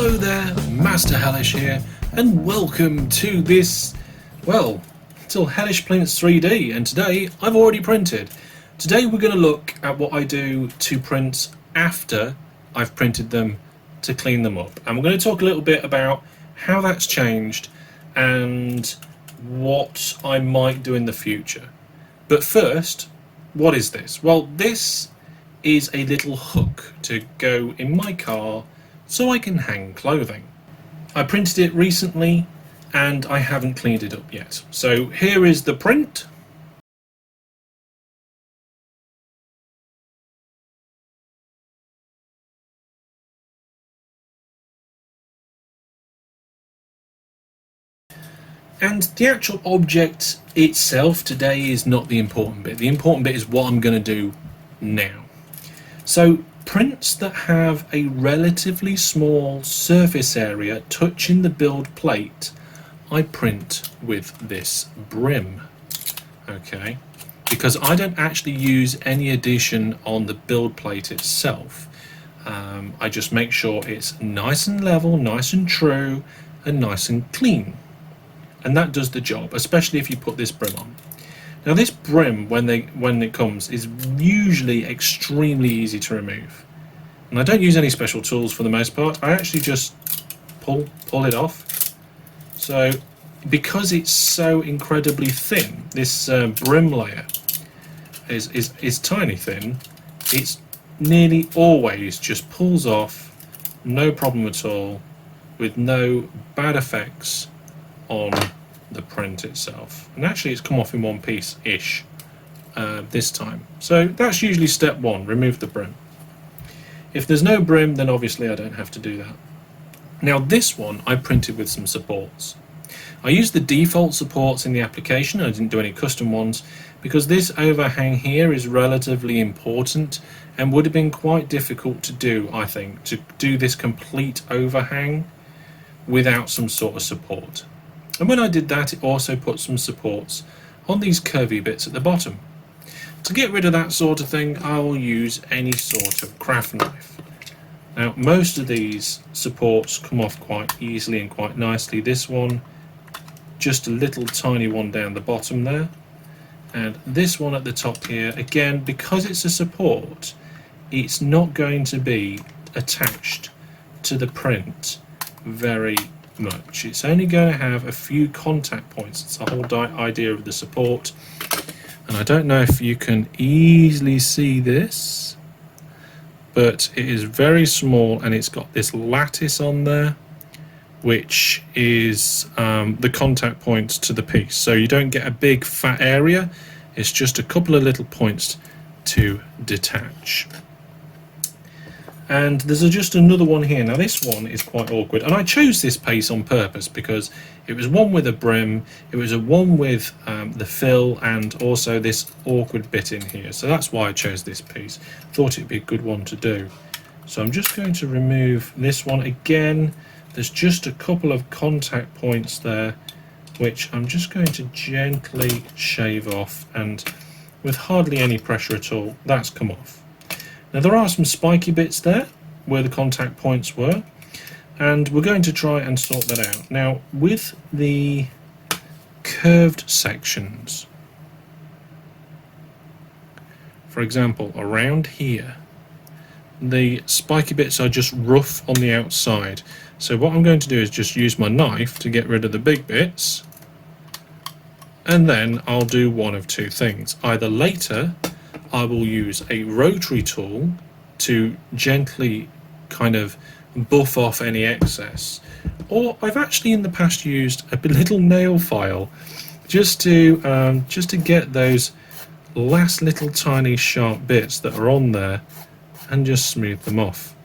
Hello there, Master Hellish here, and welcome to this, well, till Hellish Prints 3D, and today I've already printed. Today we're going to look at what I do to prints after I've printed them to clean them up. And we're going to talk a little bit about how that's changed and what I might do in the future. But first, what is this? Well, this is a little hook to go in my car so I can hang clothing. I printed it recently and I haven't cleaned it up yet. So here is the print. And the actual object itself today is not the important bit. The important bit is what I'm going to do now. So prints that have a relatively small surface area touching the build plate, I print with this brim. Okay, because I don't actually use any addition on the build plate itself. I just make sure it's nice and level, nice and true, and nice and clean. And that does the job, especially if you put this brim on. Now this brim, when it comes, is usually extremely easy to remove. And I don't use any special tools for the most part. I actually just pull it off. So because it's so incredibly thin, this brim layer is tiny thin, it's nearly always just pulls off, no problem at all, with no bad effects on the print itself. And actually it's come off in one piece-ish this time. So that's usually step one, remove the brim. If there's no brim, then obviously I don't have to do that. Now this one I printed with some supports. I used the default supports in the application, I didn't do any custom ones, because this overhang here is relatively important and would have been quite difficult to do, I think, to do this complete overhang without some sort of support. And when I did that, it also put some supports on these curvy bits at the bottom. To get rid of that sort of thing, I will use any sort of craft knife. Now, most of these supports come off quite easily and quite nicely. This one, just a little tiny one down the bottom there. And this one at the top here, again, because it's a support, it's not going to be attached to the print very much. It's only going to have a few contact points. It's the whole idea of the support. And I don't know if you can easily see this, but it is very small and it's got this lattice on there, which is the contact points to the piece. So you don't get a big fat area, it's just a couple of little points to detach. And there's just another one here. Now this one is quite awkward, and I chose this piece on purpose because it was one with a brim, it was a one with the fill, and also this awkward bit in here. So that's why I chose this piece. Thought it'd be a good one to do. So I'm just going to remove this one again. There's just a couple of contact points there, which I'm just going to gently shave off, and with hardly any pressure at all, that's come off. Now there are some spiky bits there where the contact points were, and we're going to try and sort that out. Now with the curved sections, for example around here, the spiky bits are just rough on the outside. So what I'm going to do is just use my knife to get rid of the big bits, and then I'll do one of two things. Either later I will use a rotary tool to gently kind of buff off any excess, or I've actually in the past used a little nail file just to get those last little tiny sharp bits that are on there and just smooth them off.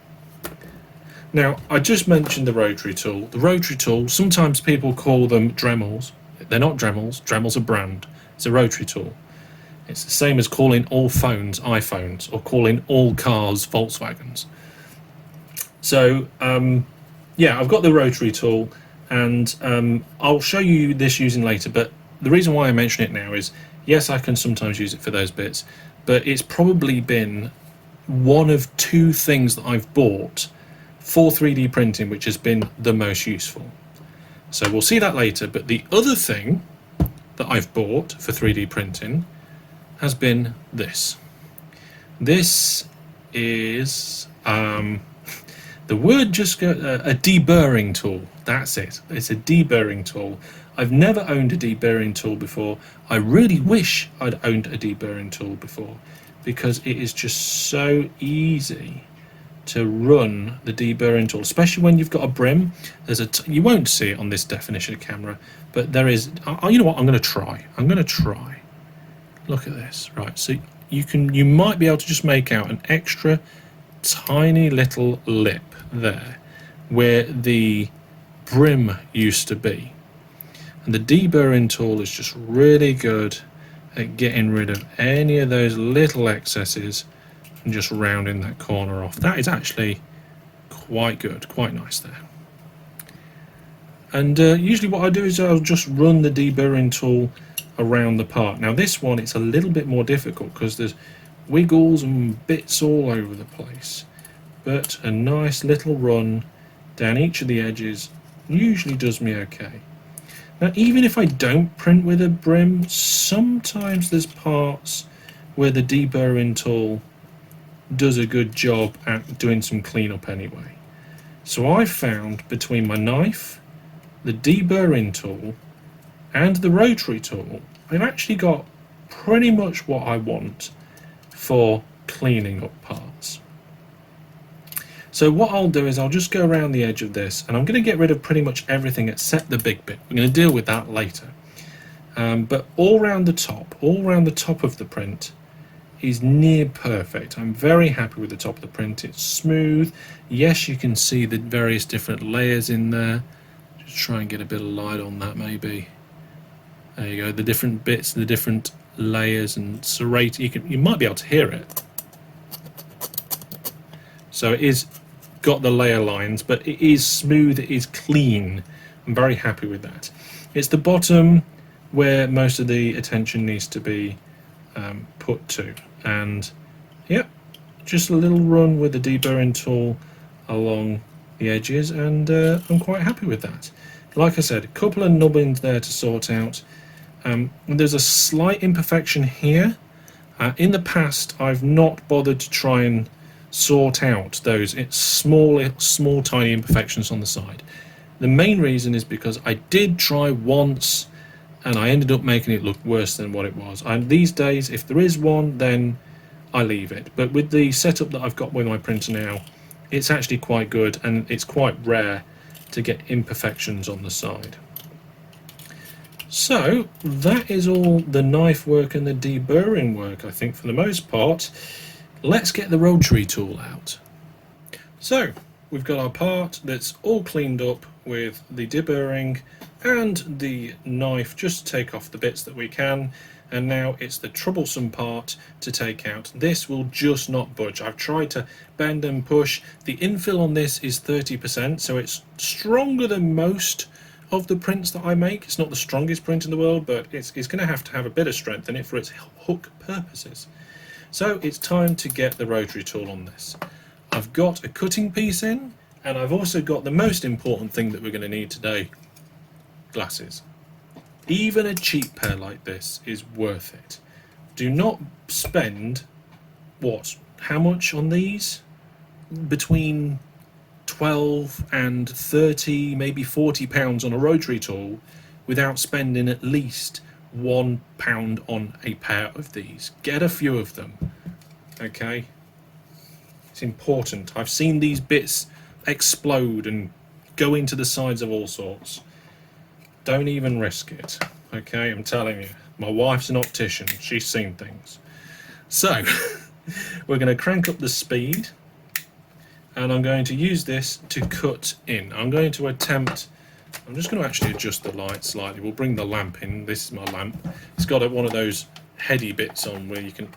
Now I just mentioned the rotary tool. The rotary tool, sometimes people call them Dremels. They're not Dremels. Dremels are brand. It's a rotary tool. It's the same as calling all phones iPhones or calling all cars Volkswagens. So yeah, I've got the rotary tool, and I'll show you this using later, but the reason why I mention it now is, yes, I can sometimes use it for those bits, but it's probably been one of two things that I've bought for 3D printing which has been the most useful. So we'll see that later, but the other thing that I've bought for 3D printing has been this. This is the word just got a deburring tool. That's it. It's a deburring tool. I've never owned a deburring tool before. I really wish I'd owned a deburring tool before, because it is just so easy to run the deburring tool, especially when you've got a brim. There's you won't see it on this definition camera, but there is. You know what? I'm going to try. Look at this. Right. So you might be able to just make out an extra tiny little lip there where the brim used to be, and the deburring tool is just really good at getting rid of any of those little excesses and just rounding that corner off. That is actually quite good, quite nice there. And usually what I do is I'll just run the deburring tool around the part. Now this one, it's a little bit more difficult because there's wiggles and bits all over the place, but a nice little run down each of the edges usually does me okay. Now even if I don't print with a brim, sometimes there's parts where the deburring tool does a good job at doing some cleanup anyway. So I found between my knife, the deburring tool and the rotary tool, I've actually got pretty much what I want for cleaning up parts. So what I'll do is I'll just go around the edge of this, and I'm going to get rid of pretty much everything except the big bit. We're going to deal with that later. But all around the top of the print is near perfect. I'm very happy with the top of the print. It's smooth. Yes, you can see the various different layers in there. Just try and get a bit of light on that maybe. There you go, the different bits, the different layers and serrate. You might be able to hear it. So it is got the layer lines, but it is smooth, it is clean. I'm very happy with that. It's the bottom where most of the attention needs to be put to, and yep, just a little run with the deburring tool along the edges, and I'm quite happy with that. Like I said, a couple of nubbins there to sort out. There's a slight imperfection here. In the past I've not bothered to try and sort out those small tiny imperfections on the side. The main reason is because I did try once and I ended up making it look worse than what it was. And these days, if there is one, then I leave it. But with the setup that I've got with my printer now, it's actually quite good, and it's quite rare to get imperfections on the side. So that is all the knife work and the deburring work, I think, for the most part. Let's get the rotary tool out. So we've got our part that's all cleaned up with the deburring and the knife, just take off the bits that we can, and now it's the troublesome part to take out. This will just not budge. I've tried to bend and push. The infill on this is 30%, so it's stronger than most of the prints that I make. It's not the strongest print in the world, but it's going to have a bit of strength in it for its hook purposes. So it's time to get the rotary tool on this. I've got a cutting piece in, and I've also got the most important thing that we're going to need today: glasses. Even a cheap pair like this is worth it. Do not spend, how much on these? Between 12 and 30, maybe 40 pounds on a rotary tool without spending at least £1 on a pair of these. Get a few of them, okay? It's important. I've seen these bits explode and go into the sides of all sorts. Don't even risk it, okay? I'm telling you, my wife's an optician. She's seen things. So we're going to crank up the speed, and I'm going to use this to cut in. I'm just going to actually adjust the light slightly. We'll bring the lamp in. This is my lamp. It's got one of those heady bits on where you can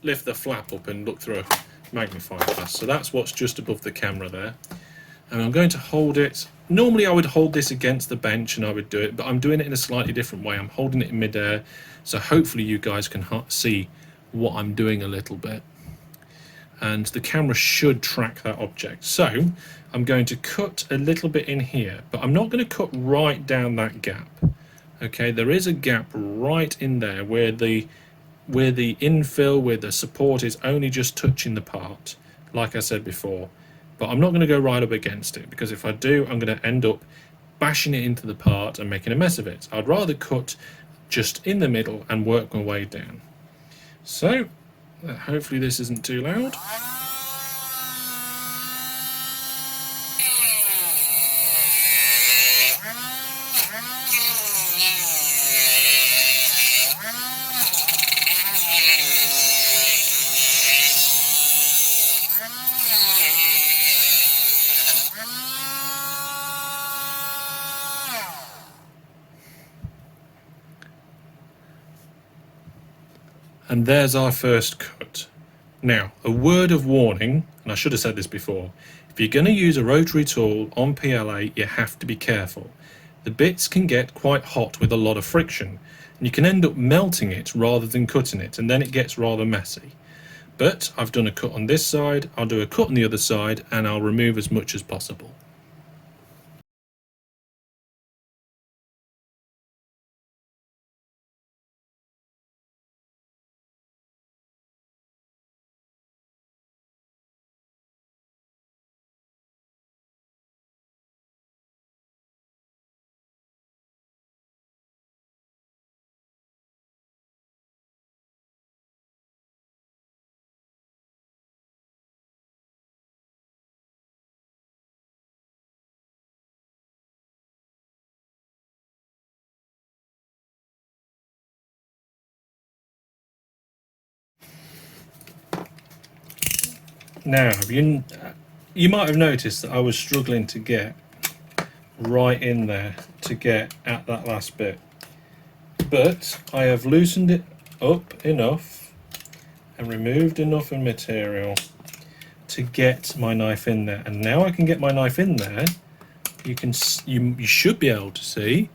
lift the flap up and look through a magnifying glass. So that's what's just above the camera there. And I'm going to hold it. Normally I would hold this against the bench and I would do it, but I'm doing it in a slightly different way. I'm holding it in midair, so hopefully you guys can see what I'm doing a little bit. and the camera should track that object. So I'm going to cut a little bit in here, but I'm not going to cut right down that gap. Okay, there is a gap right in there where the infill, where the support is only just touching the part, like I said before. But I'm not going to go right up against it, because if I do, I'm going to end up bashing it into the part and making a mess of it. I'd rather cut just in the middle and work my way down. So hopefully this isn't too loud. And there's our first cut. Now, a word of warning, and I should have said this before, if you're going to use a rotary tool on PLA, you have to be careful. The bits can get quite hot with a lot of friction, and you can end up melting it rather than cutting it, and then it gets rather messy. But I've done a cut on this side, I'll do a cut on the other side, and I'll remove as much as possible. Now, you might have noticed that I was struggling to get right in there to get at that last bit, but I have loosened it up enough and removed enough of material to get my knife in there, and now I can get my knife in there. You should be able to see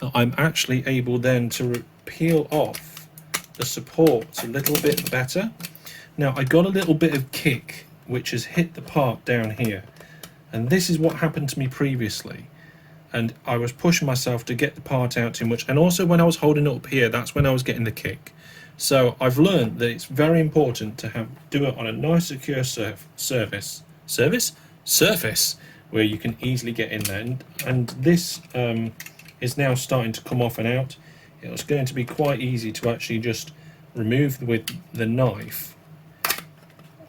that I'm actually able then to peel off the supports a little bit better. Now, I got a little bit of kick which has hit the part down here, and this is what happened to me previously, and I was pushing myself to get the part out too much, and also when I was holding it up here, that's when I was getting the kick. So I've learned that it's very important to do it on a nice secure surface where you can easily get in there, and this is now starting to come off and out. It's going to be quite easy to actually just remove with the knife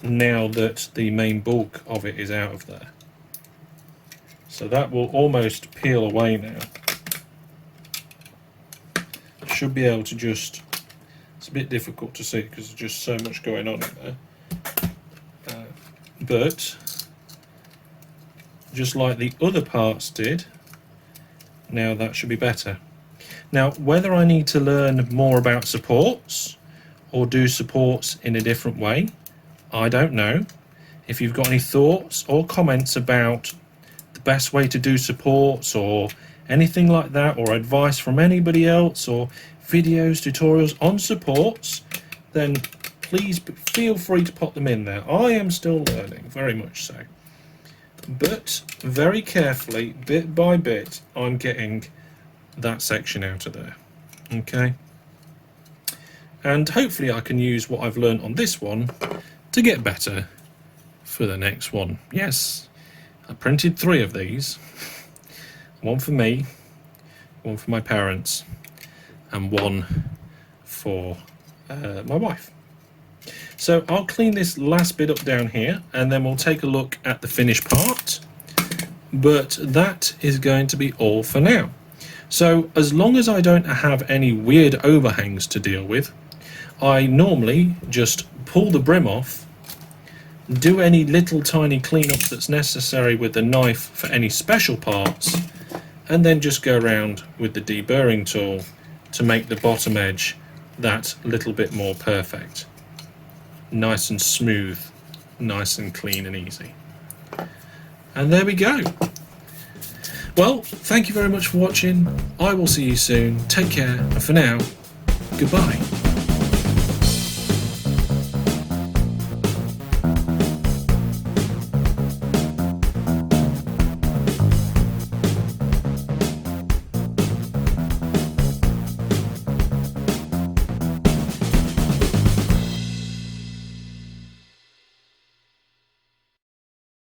now that the main bulk of it is out of there. So that will almost peel away now. Should be able to just, it's a bit difficult to see because there's just so much going on in there. But just like the other parts did, now that should be better. Now, whether I need to learn more about supports or do supports in a different way, I don't know. If you've got any thoughts or comments about the best way to do supports or anything like that, or advice from anybody else, or videos, tutorials on supports, then please feel free to pop them in there. I am still learning, very much so. But very carefully, bit by bit, I'm getting that section out of there. Okay? And hopefully I can use what I've learned on this one to get better for the next one. Yes, I printed 3 of these. One for me, one for my parents, and one for my wife. So I'll clean this last bit up down here, and then we'll take a look at the finished part. But that is going to be all for now. So as long as I don't have any weird overhangs to deal with, I normally just pull the brim off, do any little tiny cleanup that's necessary with the knife for any special parts, and then just go around with the deburring tool to make the bottom edge that little bit more perfect. Nice and smooth, nice and clean and easy. And there we go. Well, thank you very much for watching. I will see you soon. Take care, and for now, goodbye.